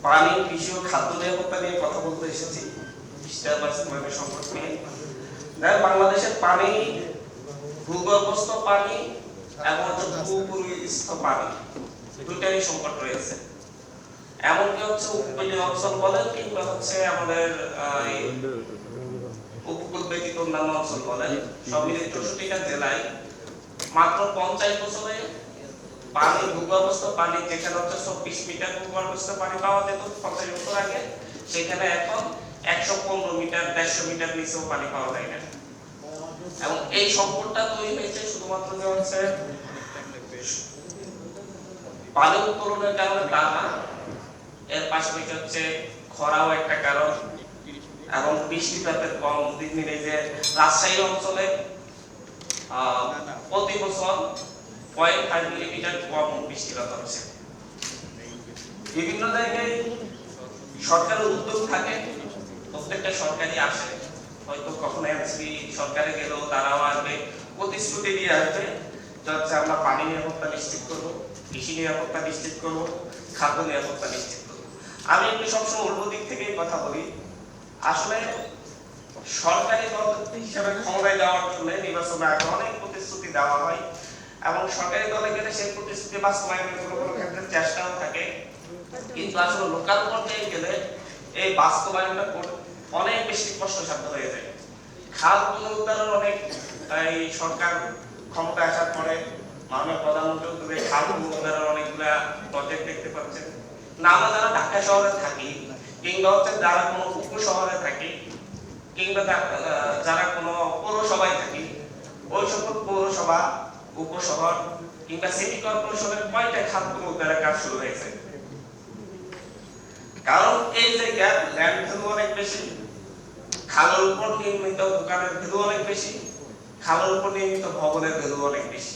পানি, কৃষি ও খাদ্য নিরাপত্তা নিয়ে কথা বলতে এসেছি। সংকট নিয়ে বাংলাদেশের পানি, ভূগর্ভস্থ পানি এবং ভূপরিস্থ পানি দুইটারই সংকট রয়েছে। এমনকি হচ্ছে উপকূলীয় অঞ্চল বলেন কিংবা হচ্ছে আমাদের উপকূল ব্যতীত অন্যান্য অঞ্চল বলেন, সব মিলিয়ে 64টা জেলায় মাত্র 50 বছরে পানি, ভূগর্ভস্থ পানি যেখানে হচ্ছে 24 মিটার ভূগর্ভস্থ পানি পাওয়া যেত 50 বছর আগে, সেখানে এখন 115 মিটার, 150 মিটার নিচেও পানি পাওয়া যায় না। এবং এই সংকটটা তৈরি হয়েছে শুধুমাত্র যে হচ্ছে পানি উত্তোলনের কারণে তা না, এর পাশাপাশি হচ্ছে খরাও একটা কারণ এবং বৃষ্টিপাতের কম দিক নিয়ে যে রাজশাহী অঞ্চলে প্রতি বছর 0.5 মিলিমিটার কম বৃষ্টিপাত হচ্ছে। বিভিন্ন জায়গায় সরকারের উদ্যোগ থাকে, প্রত্যেকটা সরকারি আসে, হয়তো কখনো এমসি সরকারে গেলেও তারাও আসবে, প্রতিশ্রুতি দিয়ে আসবে যে আমরা পানি নিরাপত্তা নিশ্চিত করবো, কৃষি নিরাপত্তা নিশ্চিত করবো, খাদ্য নিরাপত্তা নিশ্চিত করবো। আমি একটু সবসময় উল্টো দিক থেকেই কথা বলি। আসলে সরকারি দল হিসাবে ক্ষমতায় যাওয়ার জন্য নির্বাচনে আগে অনেক প্রতিশ্রুতি দেওয়া হয় এবং সরকারি দলে গেলে সেই প্রতিশ্রুতি বাস্তবায়নের কোনো কোনো ক্ষেত্রে চেষ্টাও থাকে, কিন্তু আসলে লোকাল পর্যায়ে গেলে এই বাস্তবায়নটা অনেক বেশি কষ্টসাধ্য হয়ে যায়। খাল পুনরুদ্ধারের অনেক এই সরকার ক্ষমতা আসার পরে মাননীয় প্রধানমন্ত্রী খাল পুনরুদ্ধারের অনেকগুলা প্রজেক্ট দেখতে পাচ্ছেন না। আমরা যারা ঢাকা শহরে থাকি কিংবা হচ্ছে যারা কোনো উপশহরে থাকি কিংবা যারা কোনো পৌরসভায় থাকি, ওই সকল পৌরসভা, উপশহর কিংবা সিটি কর্পোরেশনের কয়টা খাল পুনরুদ্ধারের কাজ শুরু হয়েছে? কারণ এই জায়গার ল্যান্ড ভ্যালু অনেক বেশি, খালের উপর নির্মিত দোকানের ভ্যালু অনেক বেশি, খালের উপর নির্মিত ভবনের ভ্যালু অনেক বেশি।